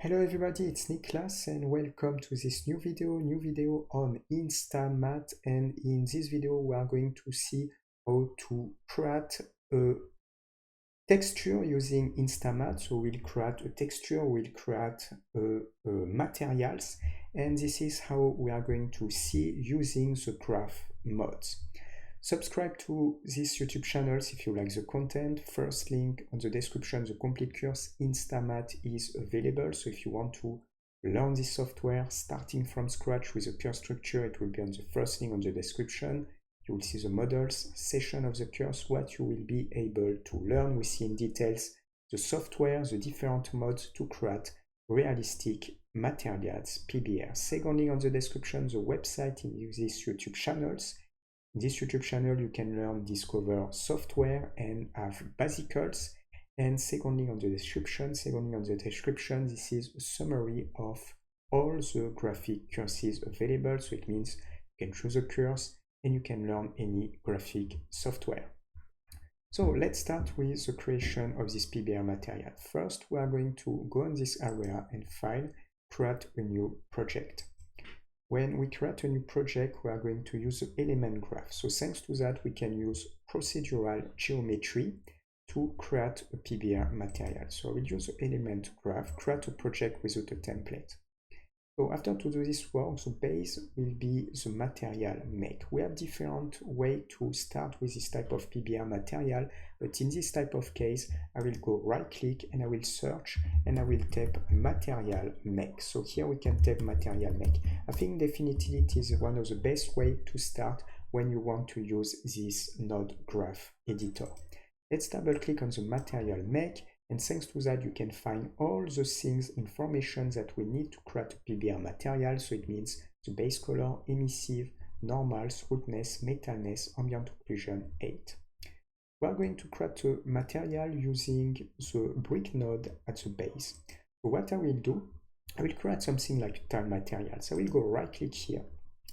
Hello everybody, it's Niklas and welcome to this new video on InstaMAT. And in this video we are going to see how to create a texture using InstaMAT. So we'll create a texture, we'll create materials, and this is how we are going to see using the graph mods. Subscribe to this YouTube channel if you like the content. First link on the description, the complete course InstaMAT is available. So if you want to learn this software starting from scratch with a pure structure, it will be on the first link on the description. You will see the models section of the course, what you will be able to learn. We see in details the software, the different mods to create realistic materials, PBR. Second link on the description, the website in these YouTube channels. In this YouTube channel, you can learn, discover software and have basicals. And secondly, on the description, this is a summary of all the graphic courses available. So it means you can choose a course and you can learn any graphic software. So let's start with the creation of this PBR material. First, we are going to go in this area and File, create a new project. When we create a new project, we are going to use the element graph. So thanks to that, we can use procedural geometry to create a PBR material. So I will use the element graph, create a project without a template. So after to do this work, the base will be the material make. We have different way to start with this type of PBR material, but in this type of case, I will go right click and I will search and I will type material make. So here we can type material make. I think definitely it is one of the best way to start when you want to use this node graph editor. Let's double click on the material make. And thanks to that, you can find all the things, information that we need to create a PBR material. So it means the base color, emissive, normal, smoothness, metalness, ambient occlusion 8. We are going to create a material using the brick node at the base. So what I will do, I will create something like tile material. So I will go right click here.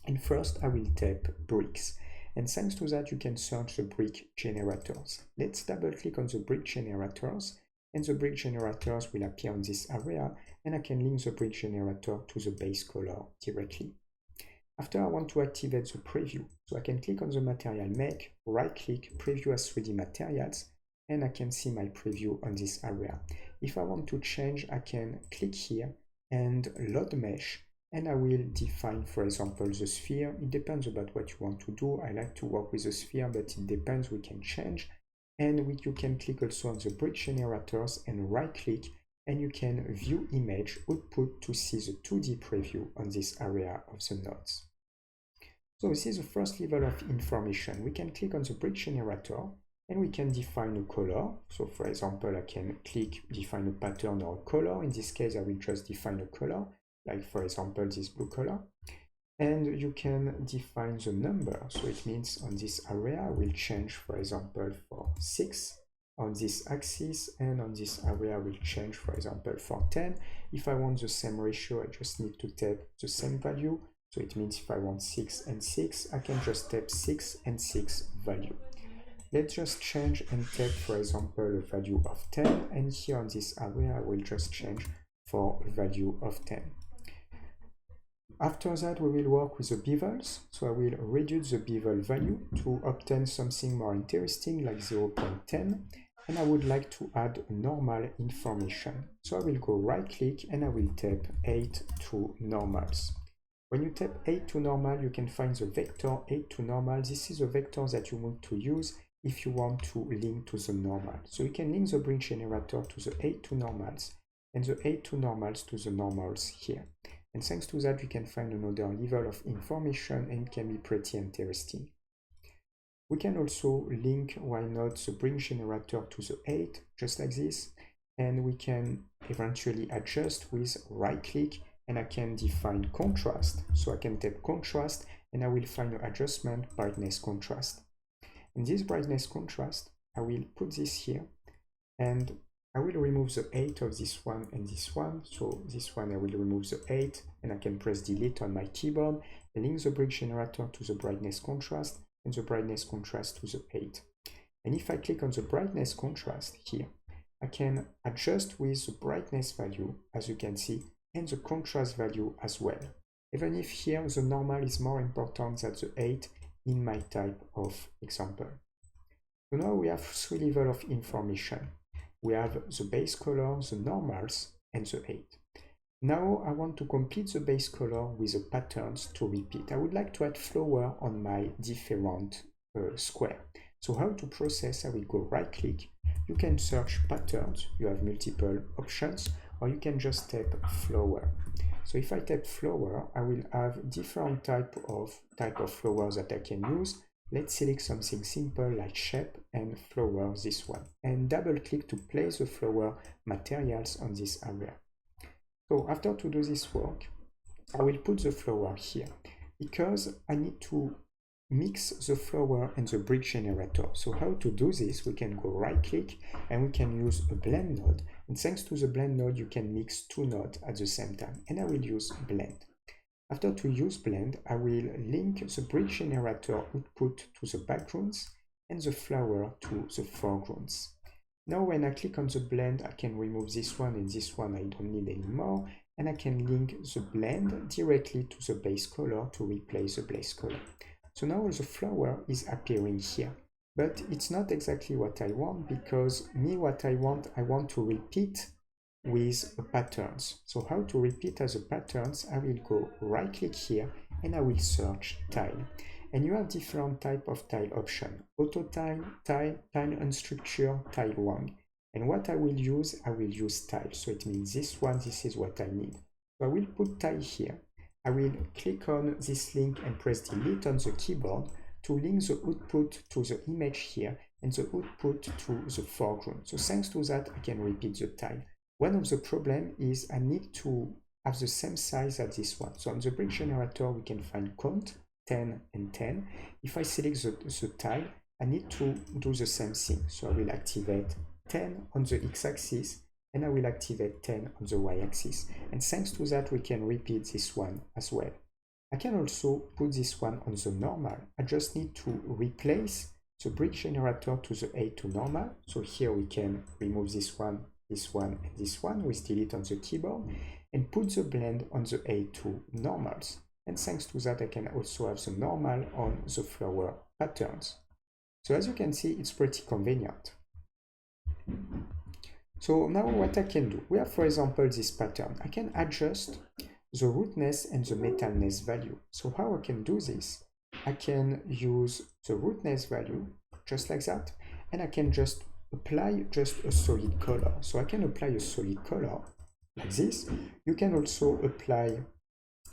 And first I will type bricks. And thanks to that, you can search the brick generators. Let's double click on the brick generators. And the brick generators will appear on this area, and I can link the brick generator to the base color directly. After I want to activate the preview, so I can click on the material make, right click, preview as 3D materials, and I can see my preview on this area. If I want to change, I can click here and load mesh, and I will define, for example, the sphere. It depends about what you want to do. I like to work with the sphere, but it depends, we can change. And you can click also on the brick generators and right click, and you can view image output to see the 2D preview on this area of the nodes. So this is the first level of information. We can click on the brick generator and we can define a color. So for example, I can click define a pattern or a color. In this case, I will just define a color, like for example, this blue color. And you can define the number. So it means on this area, I will change, for example, for 6 on this axis, and on this area, I will change, for example, for 10. If I want the same ratio, I just need to type the same value. So it means if I want 6 and 6, I can just type 6 and 6 value. Let's just change and type, for example, a value of 10. And here on this area, I will just change for a value of 10. After that, we will work with the bevels. So I will reduce the bevel value to obtain something more interesting like 0.10. And I would like to add normal information. So I will go right click and I will type 8 to normals. When you type 8 to normal, you can find the vector 8 to normal. This is a vector that you want to use if you want to link to the normal. So you can link the brick generator to the 8 to normals and the 8 to normals to the normals here. And thanks to that, we can find another level of information, and it can be pretty interesting. We can also link, why not, the brick generator to the 8, just like this. And we can eventually adjust with right click, and I can define contrast. So I can type contrast, and I will find an adjustment brightness contrast. In this brightness contrast, I will put this here, and I will remove the 8 of this one and this one. So this one I will remove the 8, and I can press delete on my keyboard, link the brick generator to the brightness contrast and the brightness contrast to the 8. And if I click on the brightness contrast here, I can adjust with the brightness value, as you can see, and the contrast value as well. Even if here the normal is more important than the 8 in my type of example. So now we have 3 levels of information. We have the base color, the normals, and the 8. Now I want to complete the base color with the patterns to repeat. I would like to add flower on my different square. So how to process? I will go right click. You can search patterns. You have multiple options, or you can just type flower. So if I type flower, I will have different type of flowers that I can use. Let's select something simple like shape and flower, this one, and double click to place the flower materials on this area. So after to do this work, I will put the flower here because I need to mix the flower and the brick generator. So how to do this? We can go right click and we can use a blend node. And thanks to the blend node, you can mix 2 nodes at the same time. And I will use blend. After to use blend, I will link the brick generator output to the backgrounds and the flower to the foregrounds. Now when I click on the blend, I can remove this one and this one I don't need anymore, and I can link the blend directly to the base color to replace the base color. So now the flower is appearing here, but it's not exactly what I want because what I want to repeat with patterns. So how to repeat as a patterns? I will go right click here and I will search tile. And you have different type of tile option: auto tile, tile unstructured, tile 1. And what I will use tile. So it means this one, this is what I need. So I will put tile here. I will click on this link and press delete on the keyboard to link the output to the image here and the output to the foreground. So thanks to that, I can repeat the tile. One of the problems is I need to have the same size as this one. So on the brick generator, we can find count 10 and 10. If I select the tile, I need to do the same thing. So I will activate 10 on the x-axis and I will activate 10 on the y-axis. And thanks to that, we can repeat this one as well. I can also put this one on the normal. I just need to replace the brick generator to the 8 to normal. So here we can remove this one, and this one with delete on the keyboard and put the blend on the 8 to normals. And thanks to that, I can also have the normal on the flower patterns. So as you can see, it's pretty convenient. So now what I can do, we have, for example, this pattern. I can adjust the rootness and the metalness value. So how I can do this? I can use the rootness value just like that, and I can just apply just a solid color. So I can apply a solid color like this. You can also apply,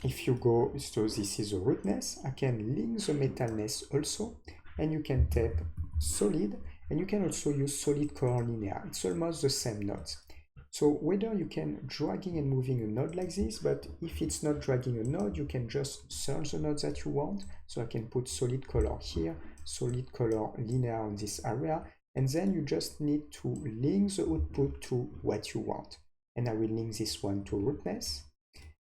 if you go, so this is the rootness, I can link the metalness also, and you can tap solid, and you can also use solid color linear. It's almost the same nodes. So whether you can dragging and moving a node like this, but if it's not dragging a node, you can just search the nodes that you want. So I can put solid color here, solid color linear on this area, and then you just need to link the output to what you want. And I will link this one to rootness,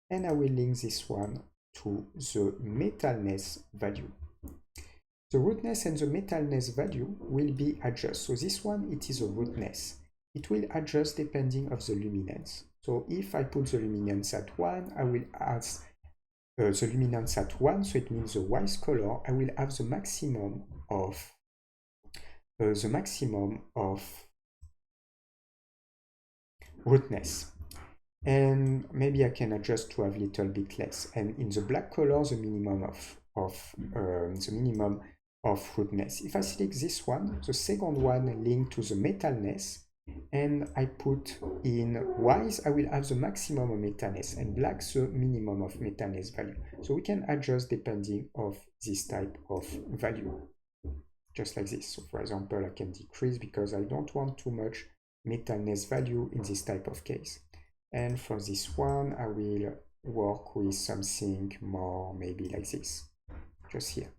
and I will link this one to the metalness value. The rootness and the metalness value will be adjusted. So this one, it is a rootness. It will adjust depending of the luminance. So if I put the luminance at 1, I will add the luminance at 1, so it means the white color, I will have the maximum of rootness. And maybe I can adjust to have a little bit less. And in the black color, the minimum of rootness. If I select this one, the second one linked to the metalness, and I put in white, I will have the maximum of metalness, and black the minimum of metalness value. So we can adjust depending of this type of value, just like this. So for example, I can decrease because I don't want too much metalness value in this type of case. And for this one, I will work with something more maybe like this, just here.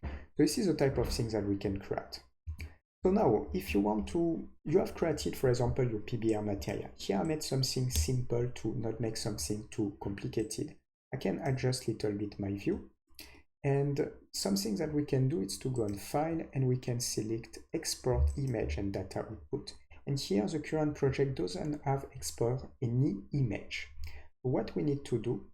So this is the type of things that we can create. So now, if you want to, you have created, for example, your PBR material. Here I made something simple to not make something too complicated. I can adjust a little bit my view. And something that we can do is to go on File, and we can select Export Image and Data Output. And here the current project doesn't have export any image. So what we need to do,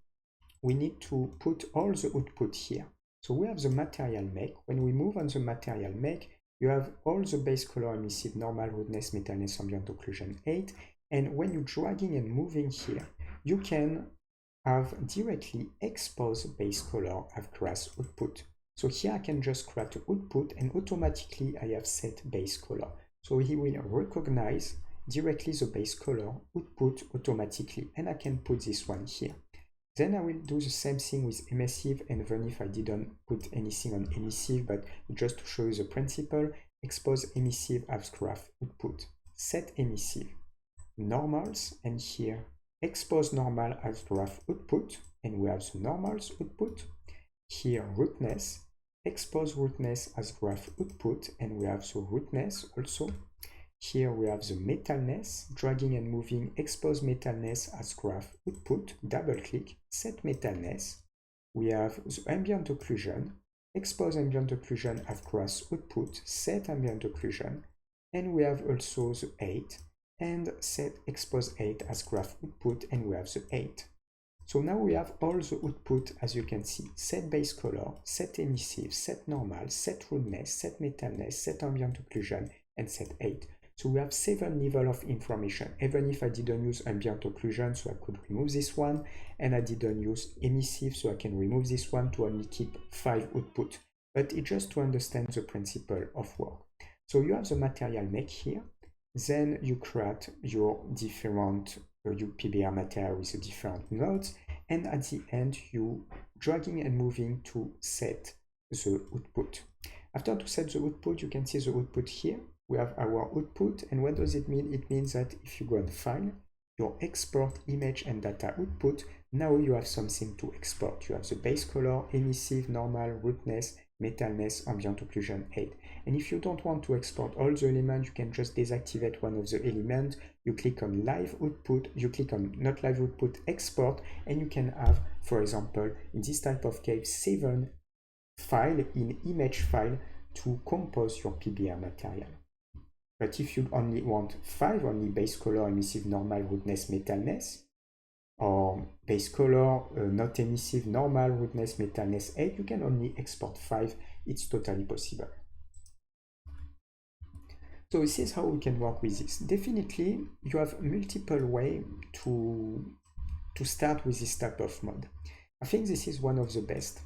we need to put all the output here. So we have the material make. When we move on the material make, you have all the base color, emissive, normal, roughness, metalness, ambient occlusion 8. And when you're dragging and moving here, you can have directly expose base color as grass output. So here I can just create an output and automatically I have set base color. So he will recognize directly the base color output automatically, and I can put this one here. Then I will do the same thing with emissive, and even if I didn't put anything on emissive, but just to show you the principle, expose emissive as graph output, set emissive, normals, and here expose normal as graph output, and we have the normals output. Here roughness, expose roughness as graph output, and we have the roughness also. Here we have the metalness, dragging and moving, expose metalness as graph output, double click, set metalness. We have the ambient occlusion, expose ambient occlusion as grass output, set ambient occlusion, and we have also the 8, and set expose 8 as graph output, and we have the 8. So now we have all the output, as you can see, set base color, set emissive, set normal, set roughness, set metalness, set ambient occlusion, and set 8. So we have 7 levels of information. Even if I didn't use ambient occlusion, so I could remove this one, and I didn't use emissive, so I can remove this one to only keep 5 output. But it's just to understand the principle of work. So you have the material make here, then you create your different your PBR material with the different nodes, and at the end you dragging and moving to set the output. After to set the output, you can see the output here. We have our output, and what does it mean? It means that if you go on File, your export image and data output, now you have something to export. You have the base color, emissive, normal, roughness, metalness, ambient occlusion 8. And if you don't want to export all the elements, you can just deactivate one of the elements. You click on live output, you click on not live output, export, and you can have, for example, in this type of case, 7 files in image file to compose your PBR material. But if you only want 5, only base color, emissive, normal, roughness, metalness, or base color, not emissive, normal, roughness, metalness 8, you can only export 5. It's totally possible. So this is how we can work with this. Definitely, you have multiple ways to start with this type of mode. I think this is one of the best.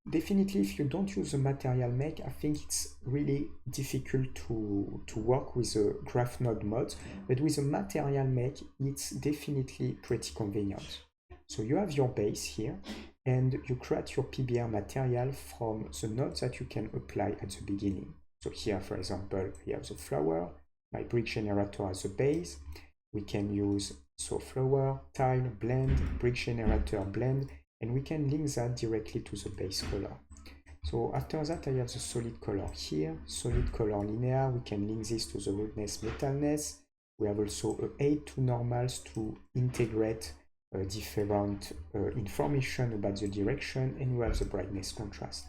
Definitely, if you don't use the material make, I think it's really difficult to work with the graph node mode, but with the material make, it's definitely pretty convenient. So you have your base here, and you create your PBR material from the nodes that you can apply at the beginning. So here, for example, we have the flower, my brick generator as a base. We can use flower, tile, blend, brick generator, blend, and we can link that directly to the base color. So after that, I have the solid color here, solid color linear. We can link this to the roughness, metalness. We have also 8 to normals to integrate different information about the direction, and we have the brightness contrast.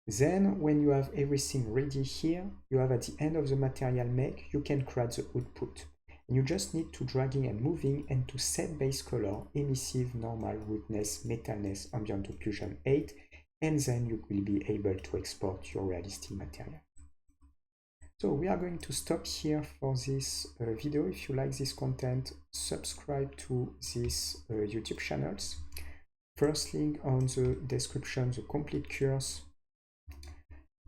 Then when you have everything ready here, you have at the end of the material make, you can create the output. And you just need to dragging and moving and to set base color, emissive, normal, roughness, metalness, ambient occlusion 8, and then you will be able to export your realistic material. So we are going to stop here for this video. If you like this content, subscribe to these YouTube channels. First link on the description, the complete course.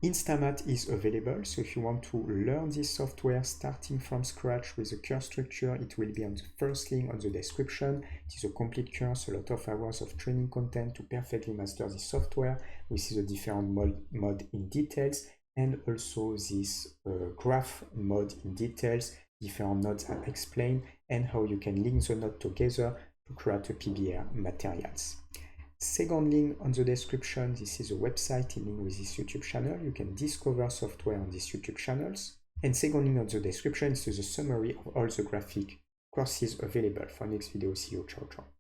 InstaMAT is available, so if you want to learn this software starting from scratch with the course structure, it will be on the first link on the description. It is a complete course, a lot of hours of training content to perfectly master this software. We see the different mode in details, and also this graph mode in details, different nodes are explained, and how you can link the node together to create a PBR materials. Second link on the description, this is a website linked with this YouTube channel. You can discover software on these YouTube channels. And second link on the description is to the summary of all the graphic courses available. For next video, see you, ciao ciao.